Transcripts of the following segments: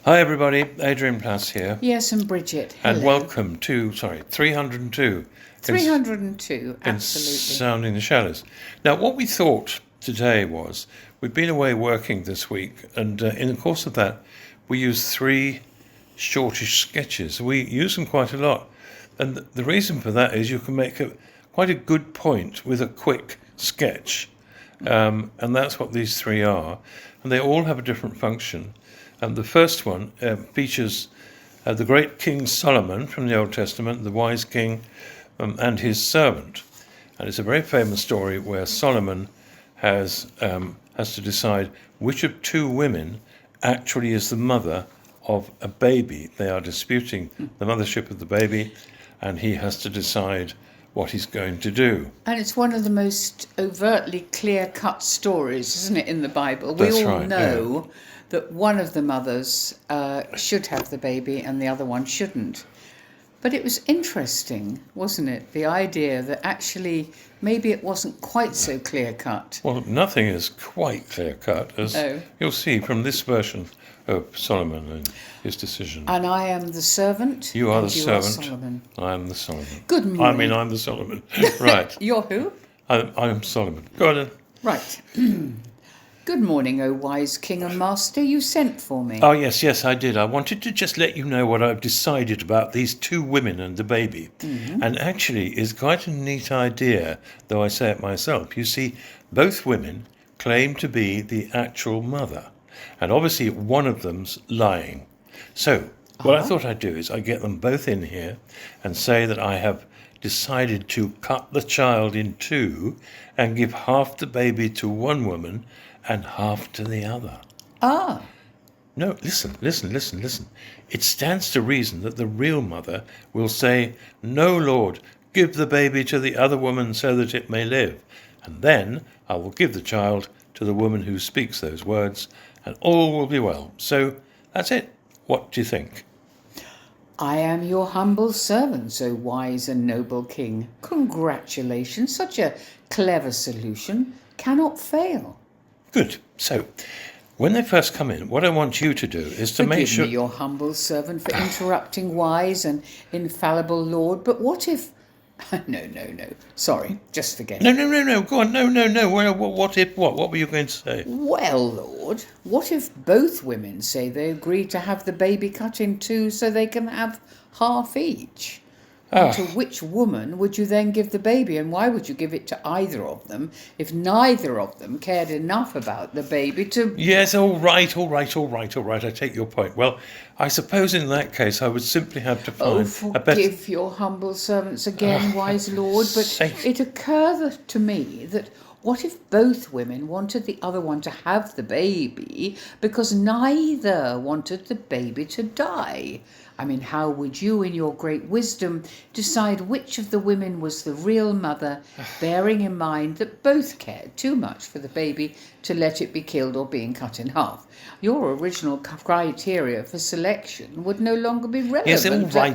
Hi everybody, Adrian Plass here, Yes, and Bridget. Hello. and welcome to 302 302, in absolutely. Sounding the Shadows. Now, what we thought today was we've been away working this week, and in the course of that, we used three shortish sketches. We use them quite a lot, and the reason for that is you can make quite a good point with a quick sketch, and that's what these three are, and they all have a different function. And the first one features the great King Solomon from the Old Testament, the wise king, and his servant. And it's a very famous story where Solomon has to decide which of two women actually is the mother of a baby. They are disputing the mothership of the baby, and he has to decide what he's going to do. And it's one of the most overtly clear-cut stories, isn't it, in the Bible? That's we all right, know that one of the mothers should have the baby and the other one shouldn't. But it was interesting, wasn't it? The idea that actually maybe it wasn't quite so clear-cut. Well, nothing is quite clear-cut, as you'll see from this version of Solomon and his decision. And I am the servant. You are the you servant. Are Solomon. I am the Solomon. Good morning. I'm the Solomon. Right. You're who? I'm Solomon. Go on then. Right. Good morning, O wise king and master. You sent for me. Oh, yes, I did. I wanted to just let you know what I've decided about these two women and the baby. Mm-hmm. And actually, it's quite a neat idea, though I say it myself. You see, both women claim to be the actual mother. And obviously, one of them's lying. So, what I thought I'd do is I'd get them both in here and say that I have decided to cut the child in two and give half the baby to one woman and half to the other. Ah. No, listen. It stands to reason that the real mother will say, "No, Lord, give the baby to the other woman so that it may live. And then I will give the child to the woman who speaks those words, and all will be well." So that's it. What do you think? I am your humble servant, O wise and noble king. Congratulations, such a clever solution cannot fail. Good. So, when they first come in, what I want you to do is to make sure... Forgive me, your humble servant, for interrupting wise and infallible Lord, but what if... No. Sorry, just forget it. No. Go on. No. Well, what if what? What were you going to say? Well, Lord, what if both women say they agree to have the baby cut in two so they can have half each? And to which woman would you then give the baby, and why would you give it to either of them if neither of them cared enough about the baby to... Yes, all right. I take your point. Well, I suppose in that case I would simply have to find a better... Forgive your humble servants again, wise Lord, but it occurred to me that what if both women wanted the other one to have the baby because neither wanted the baby to die? I mean, how would you, in your great wisdom, decide which of the women was the real mother, bearing in mind that both cared too much for the baby to let it be killed or being cut in half? Your original criteria for selection would no longer be relevant. Yes,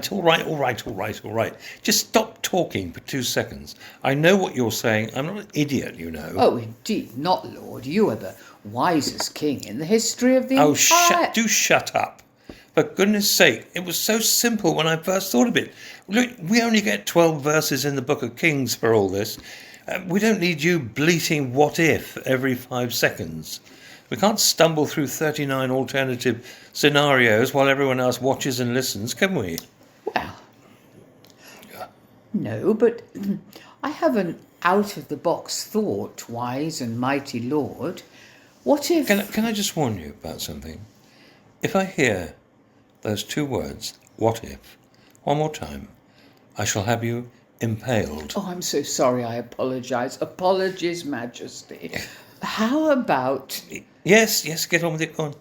all right. Just stop talking for 2 seconds. I know what you're saying. I'm not an idiot, you know. Oh, indeed not, Lord. You are the wisest king in the history of the entire... Oh, shut up. For goodness sake, it was so simple when I first thought of it. Look, we only get 12 verses in the Book of Kings for all this. We don't need you bleating "what if" every 5 seconds. We can't stumble through 39 alternative scenarios while everyone else watches and listens, can we? Well, no, but I have an out-of-the-box thought, wise and mighty Lord. What if... Can I just warn you about something? If I hear those two words, "what if," one more time, I shall have you impaled. Oh, I'm so sorry. I apologise. Apologies, Majesty. How about... Yes, get on with it, go on.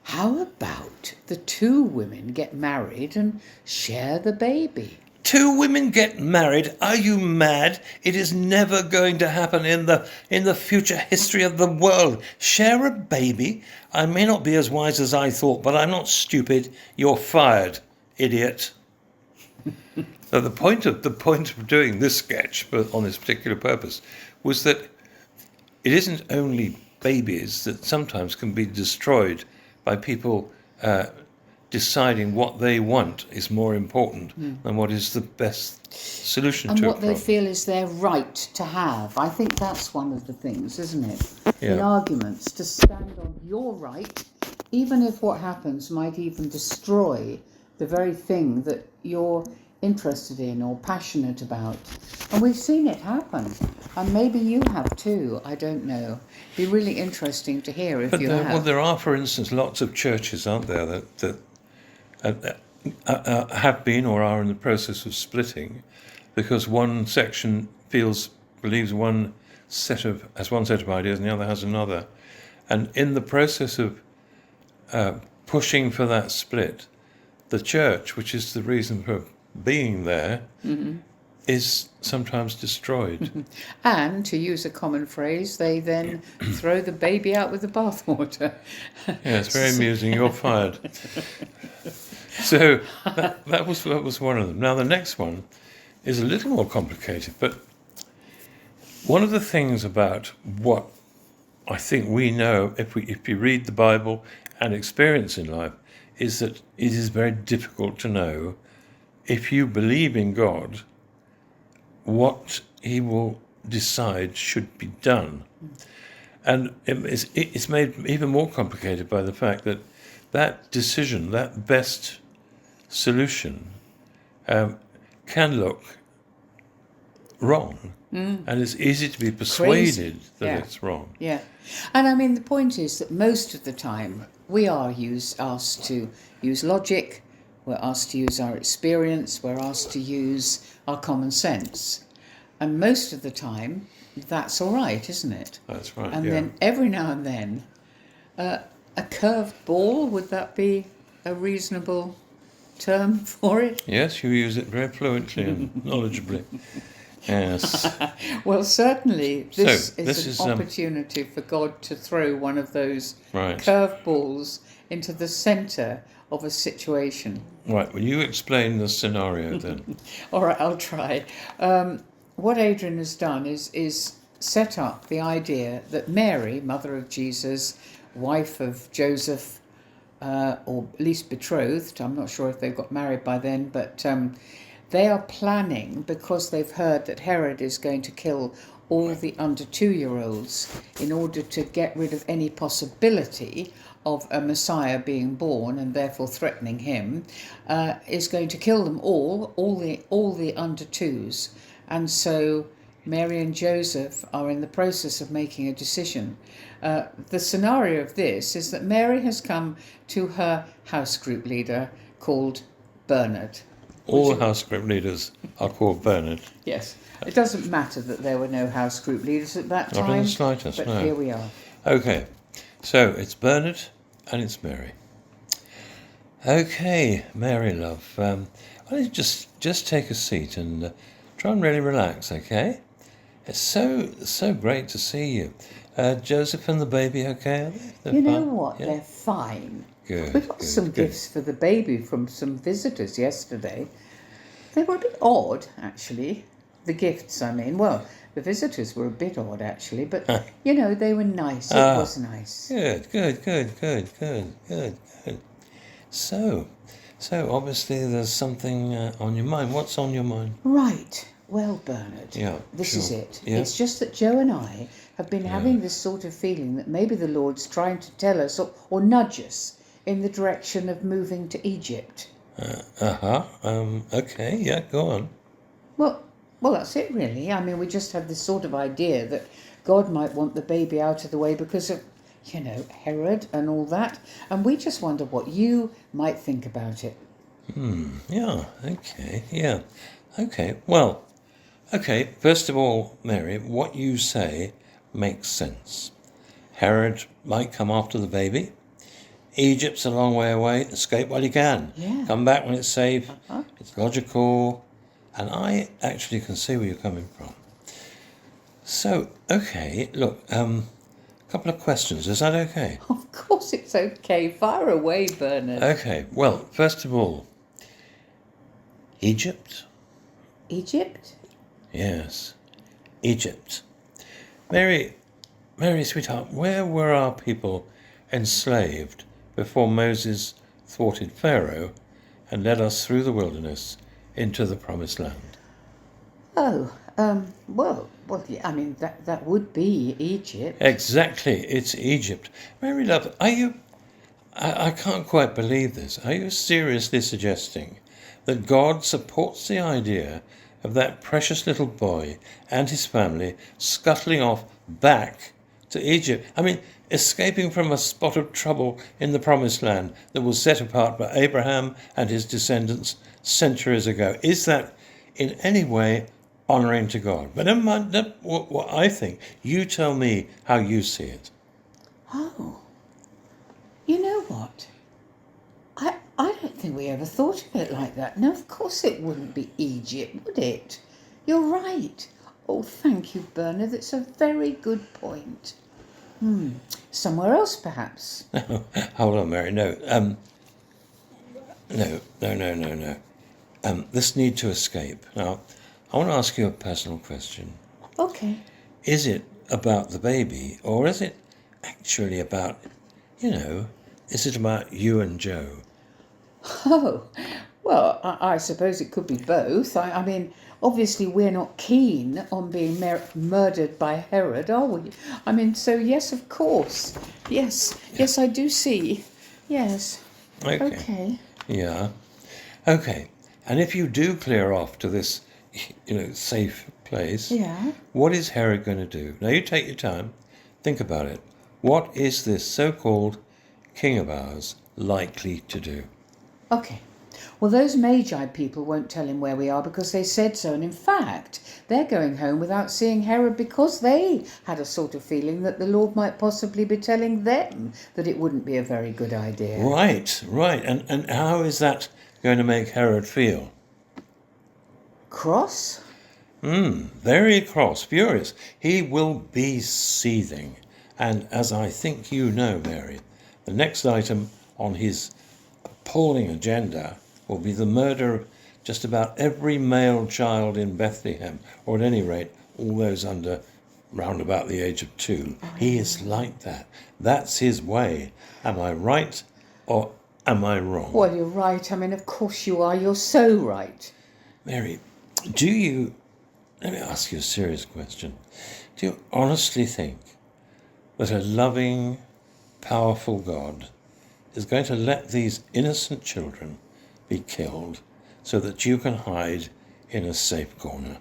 How about the two women get married and share the baby? Two women get married? Are you mad? It is never going to happen in the future history of the world. Share a baby? I may not be as wise as I thought, but I'm not stupid. You're fired, idiot. So the point of doing this sketch, but on this particular purpose, was that it isn't only babies that sometimes can be destroyed by people deciding what they want is more important than what is the best solution and to a what they problem. feel is their right to have. I think that's one of the things, isn't it? In Yeah. arguments, to stand on your right, even if what happens might even destroy the very thing that you're interested in or passionate about. And we've seen it happen. And maybe you have too, I don't know. Be really interesting to hear if But you have. well, there are, for instance, lots of churches, aren't there, that have been or are in the process of splitting because one section believes one set of ideas and the other has another. And in the process of pushing for that split, the church, which is the reason for being there, is sometimes destroyed. And to use a common phrase, they then throw the baby out with the bathwater. Yeah, it's very amusing. You're fired. So that was one of them. Now the next one is a little more complicated, but one of the things about what I think we know if you read the Bible and experience in life is that it is very difficult to know if you believe in God what he will decide should be done. And it's made even more complicated by the fact that that decision, that best solution, can look wrong. And it's easy to be persuaded that it's wrong. Yeah. And I mean, the point is that most of the time we are asked to use logic, we're asked to use our experience, we're asked to use our common sense. And most of the time, that's all right, isn't it? That's right, And yeah. then every now and then, a curved ball, would that be a reasonable term for it? Yes, you use it very fluently and knowledgeably. Yes. Well, certainly this So, is an opportunity for God to throw one of those Right. curved balls into the centre of a situation. Right, will you explain the scenario then? All right, I'll try. What Adrian has done is set up the idea that Mary, mother of Jesus, wife of Joseph, or at least betrothed, I'm not sure if they've got married by then, but they are planning, because they've heard that Herod is going to kill all the under 2-year-olds in order to get rid of any possibility of a Messiah being born and therefore threatening him, is going to kill them all the under 2s. And so Mary and Joseph are in the process of making a decision. The scenario of this is that Mary has come to her house group leader called Bernard. All house group leaders are called Bernard. Yes. It doesn't matter that there were no house group leaders at that time. Not in the slightest, but no. here we are. Okay, so it's Bernard and it's Mary. Okay, Mary, love, why don't you just take a seat and try and really relax, okay? It's so great to see you. Joseph and the baby, okay? Are they? You know fine? what? Yeah? They're fine. Good. We got good, some good. gifts for the baby from some visitors yesterday. They were a bit odd, actually. The gifts, I mean. Well, the visitors were a bit odd, actually, but, they were nice. It was nice. Good. So obviously there's something on your mind. What's on your mind? Right. Well, Bernard, Yeah, this sure. is it. Yeah. It's just that Joe and I have been having this sort of feeling that maybe the Lord's trying to tell us or nudge us in the direction of moving to Egypt. Okay, yeah, go on. Well, that's it, really. I mean, we just have this sort of idea that God might want the baby out of the way because of, Herod and all that. And we just wonder what you might think about it. Yeah, okay, yeah. Okay, first of all, Mary, what you say makes sense. Herod might come after the baby. Egypt's a long way away. Escape while you can. Yeah. Come back when it's safe. It's logical. And I actually can see where you're coming from. So, okay, look, a couple of questions. Is that okay? Of course it's okay. Fire away, Bernard. Okay, well, first of all, Egypt? Egypt? Yes, Egypt. Mary, sweetheart, where were our people enslaved before Moses thwarted Pharaoh and led us through the wilderness into the promised land? Oh, yeah, I mean, that would be Egypt. Exactly, it's Egypt. Mary Love, are you... I can't quite believe this. Are you seriously suggesting that God supports the idea of that precious little boy and his family scuttling off back to Egypt? I mean, escaping from a spot of trouble in the promised land that was set apart by Abraham and his descendants centuries ago. Is that in any way honouring to God? But never mind what I think. You tell me how you see it. Oh, you know what? I don't think we ever thought of it like that. No, of course it wouldn't be Egypt, would it? You're right. Oh, thank you, Bernard. That's a very good point. Somewhere else, perhaps. Hold on, Mary. No. No. This need to escape. Now, I want to ask you a personal question. Okay. Is it about the baby, or is it actually about, is it about you and Joe? Oh, well, I suppose it could be both. I mean, obviously we're not keen on being murdered by Herod, are we? I mean, so yes, of course. Yes, I do see. Yes. Okay. Yeah. Okay. And if you do clear off to this, safe place, Yeah. what is Herod going to do? Now, you take your time. Think about it. What is this so-called king of ours likely to do? Okay. Well, those Magi people won't tell him where we are because they said so. And in fact, they're going home without seeing Herod because they had a sort of feeling that the Lord might possibly be telling them that it wouldn't be a very good idea. Right. And how is that going to make Herod feel? Cross? Very cross, furious. He will be seething. And as I think you know, Mary, the next item on his appalling agenda will be the murder of just about every male child in Bethlehem, or at any rate, all those under round about the age of 2. He is like that. That's his way. Am I right or am I wrong? Well, you're right. I mean, of course you are. You're so right. Mary, let me ask you a serious question. Do you honestly think that a loving, powerful God is going to let these innocent children be killed so that you can hide in a safe corner?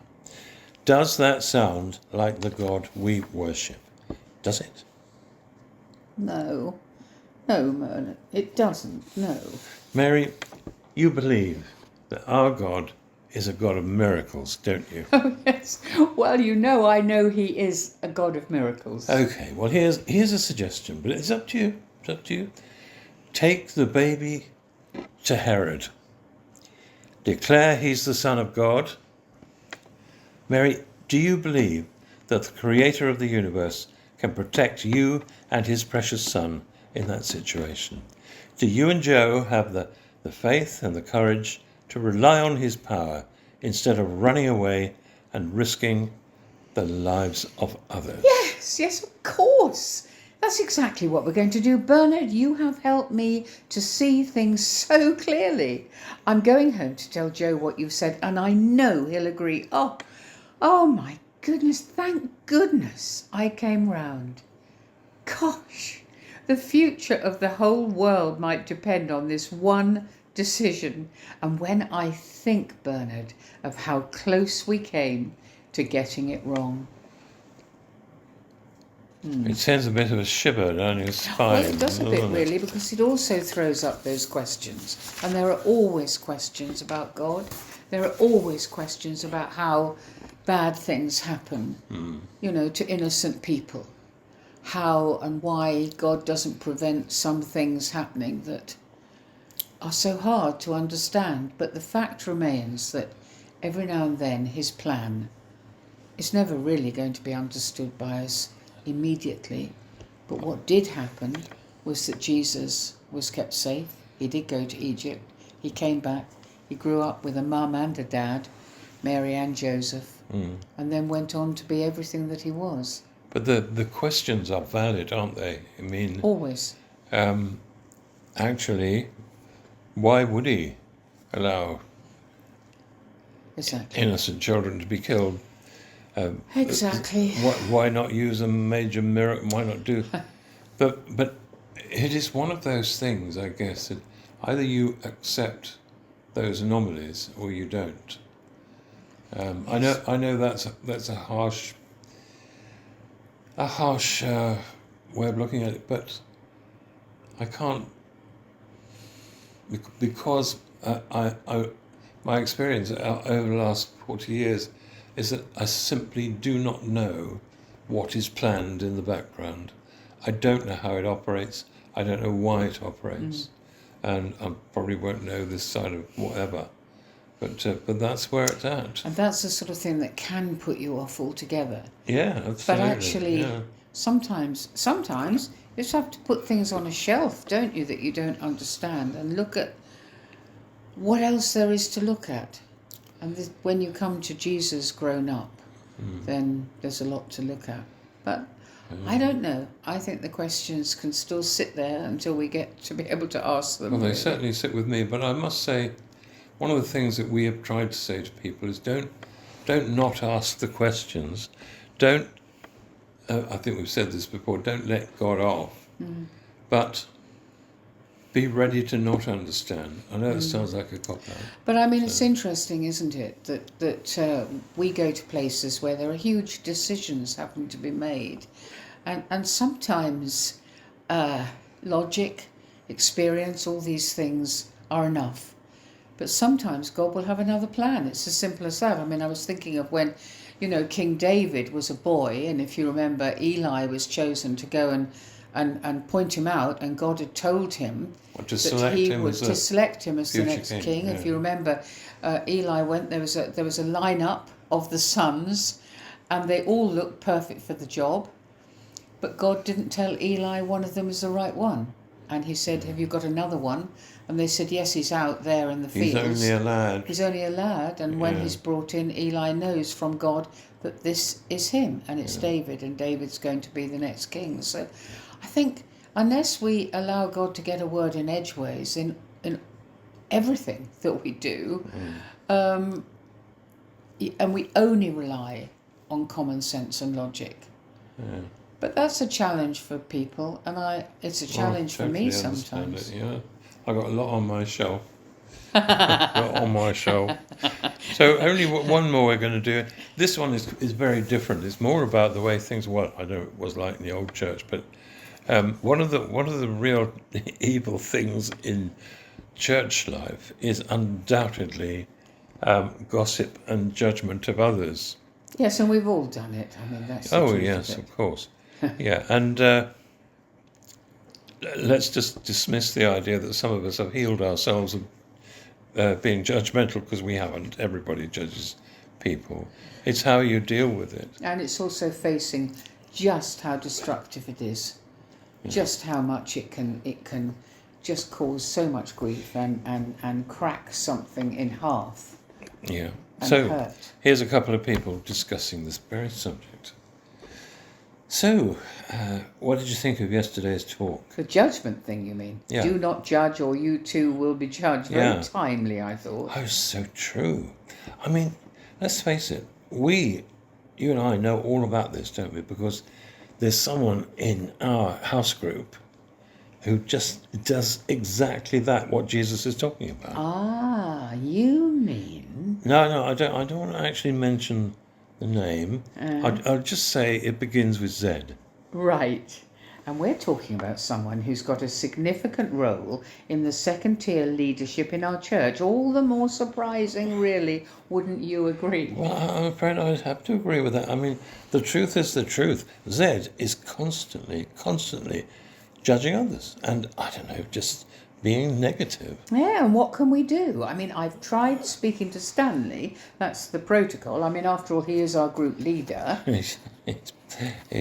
Does that sound like the God we worship? Does it? No, Myrna, it doesn't, no. Mary, you believe that our God is a God of miracles, don't you? Oh, yes. Well, I know he is a God of miracles. Okay, well, here's a suggestion, but it's up to you. It's up to you. Take the baby to Herod. Declare he's the Son of God. Mary, do you believe that the Creator of the universe can protect you and his precious Son in that situation? Do you and Joe have the faith and the courage to rely on his power instead of running away and risking the lives of others? Yes, of course. That's exactly what we're going to do. Bernard, you have helped me to see things so clearly. I'm going home to tell Joe what you've said, and I know he'll agree. Oh my goodness, thank goodness I came round. Gosh, the future of the whole world might depend on this one decision. And when I think, Bernard, of how close we came to getting it wrong. It sends a bit of a shiver down your spine. Well, it does a bit, really, because it also throws up those questions. And there are always questions about God. There are always questions about how bad things happen, to innocent people. How and why God doesn't prevent some things happening that are so hard to understand. But the fact remains that every now and then his plan is never really going to be understood by us immediately. But what did happen was that Jesus was kept safe. He did go to Egypt. He came back. He grew up with a mum and a dad, Mary and Joseph, and then went on to be everything that he was. But the questions are valid, aren't they? I mean, always. Actually, why would he allow Exactly. innocent children to be killed? Exactly. Why not use a major miracle? Why not do? But it is one of those things, I guess, that either you accept those anomalies or you don't. Yes. I know that's a harsh way of looking at it, but I can't, because my experience over the last 40 years is that I simply do not know what is planned in the background. I don't know how it operates. I don't know why it operates, and I probably won't know this side of whatever. But that's where it's at. And that's the sort of thing that can put you off altogether. Yeah, absolutely. But actually, yeah. sometimes you just have to put things on a shelf, don't you, that you don't understand, and look at what else there is to look at. And when you come to Jesus grown up, then there's a lot to look at. But I don't know. I think the questions can still sit there until we get to be able to ask them. Well, they really. certainly sit with me. But I must say, one of the things that we have tried to say to people is don't not ask the questions. Don't. I think we've said this before. Don't let God off. But be ready to not understand. I know it sounds like a cop-out. But I mean, it's interesting, isn't it, that we go to places where there are huge decisions having to be made, and sometimes logic, experience, all these things are enough. But sometimes God will have another plan. It's as simple as that. I mean, I was thinking of when, King David was a boy, and if you remember, Eli was chosen to go and point him out, and God had told him that he would to select him as the next king. Yeah. If you remember, Eli went. There was a lineup of the sons, and they all looked perfect for the job, but God didn't tell Eli one of them is the right one, and he said, "Have you got another one?" And they said, "Yes, he's out there in the fields. He's only a lad." He's only a lad, and when he's brought in, Eli knows from God that this is him, and it's David, and David's going to be the next king. So I think unless we allow God to get a word in edgeways in everything that we do, and we only rely on common sense and logic. Yeah. But that's a challenge for people, and it's a challenge for me sometimes. Yeah, I got a lot on my shelf. So only one more we're going to do. This one is very different. It's more about the way things. Well, I know it was like in the old church, but one of the real evil things in church life is undoubtedly gossip and judgment of others. Yes, and we've all done it. I mean, that's the Oh truth yes, of it. of course. Yeah, and let's just dismiss the idea that some of us have healed ourselves of being judgmental, because we haven't. Everybody judges people. It's how you deal with it. And it's also facing just how destructive it is, just how much it can just cause so much grief and crack something in half. Yeah. And So hurt. here's a couple of people discussing this very subject. So, what did you think of yesterday's talk? The judgment thing, you mean? Yeah. Do not judge, or you too will be judged. Very Yeah. timely, I thought. Oh, so true. I mean, let's face it, you and I know all about this, don't we? Because there's someone in our house group who just does exactly that, what Jesus is talking about. Ah, you mean... No, I don't want to actually mention the name. I'll just say it begins with Z. Right. And we're talking about someone who's got a significant role in the second-tier leadership in our church. All the more surprising, really, wouldn't you agree? Well, I'm afraid I'd have to agree with that. I mean, the truth is the truth. Z is constantly judging others. And, I don't know, just being negative. Yeah, and what can we do? I mean, I've tried speaking to Stanley. That's the protocol. I mean, after all, he is our group leader. He's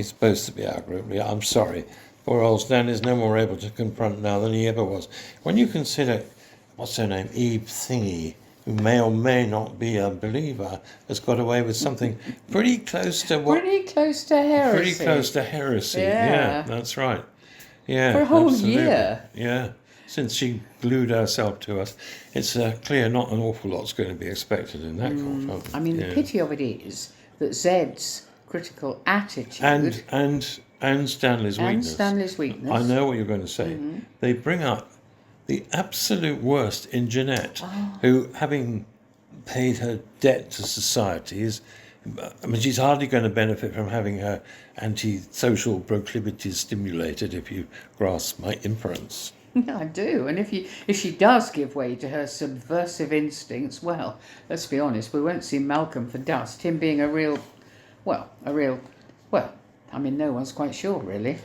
supposed to be our group leader. I'm sorry. Poor old Stan is no more able to confront now than he ever was. When you consider, what's her name, Eve Thingy, who may or may not be a believer, has got away with something pretty close to what... Pretty close to heresy. Pretty close to heresy. Yeah. That's right. Yeah, For a whole absolutely. year. Yeah. since she glued herself to us, it's clear not an awful lot's going to be expected in that court. I mean, the pity of it is that Zed's critical attitude and Stanley's weakness. I know what you're going to say. They bring up the absolute worst in Jeanette, who, having paid her debt to society, she's hardly going to benefit from having her anti-social proclivities stimulated, if you grasp my inference. I do, and if she does give way to her subversive instincts, well, let's be honest, we won't see Malcolm for dust. Him being no one's quite sure, really.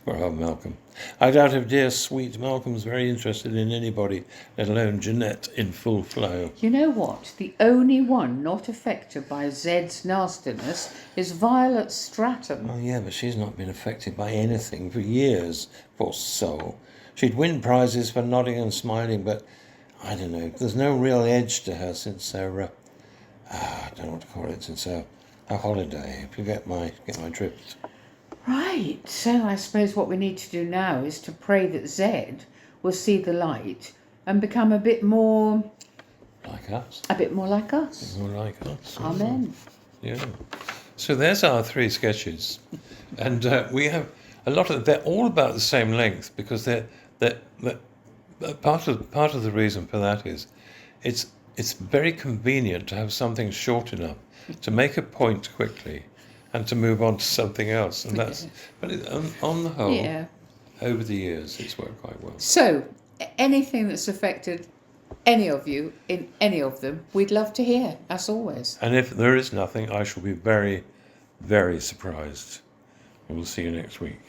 Well, Malcolm. I doubt if dear sweet Malcolm's very interested in anybody, let alone Jeanette in full flow. You know what? The only one not affected by Zed's nastiness is Violet Stratton. Oh, yeah, but she's not been affected by anything for years, poor soul. She'd win prizes for nodding and smiling, but I don't know, there's no real edge to her since her, I don't know what to call it, since her holiday, if you get my drift. Right, so I suppose what we need to do now is to pray that Zed will see the light and become a bit more... like us. A bit more like us. More like us. Amen. Yeah. So there's our 3 sketches. And we have a lot of... They're all about the same length, because they're part of the reason for that is it's very convenient to have something short enough to make a point quickly and to move on to something else. And that's, but on the whole, over the years, it's worked quite well. So, anything that's affected any of you in any of them, we'd love to hear, as always. And if there is nothing, I shall be very, very surprised. We'll see you next week.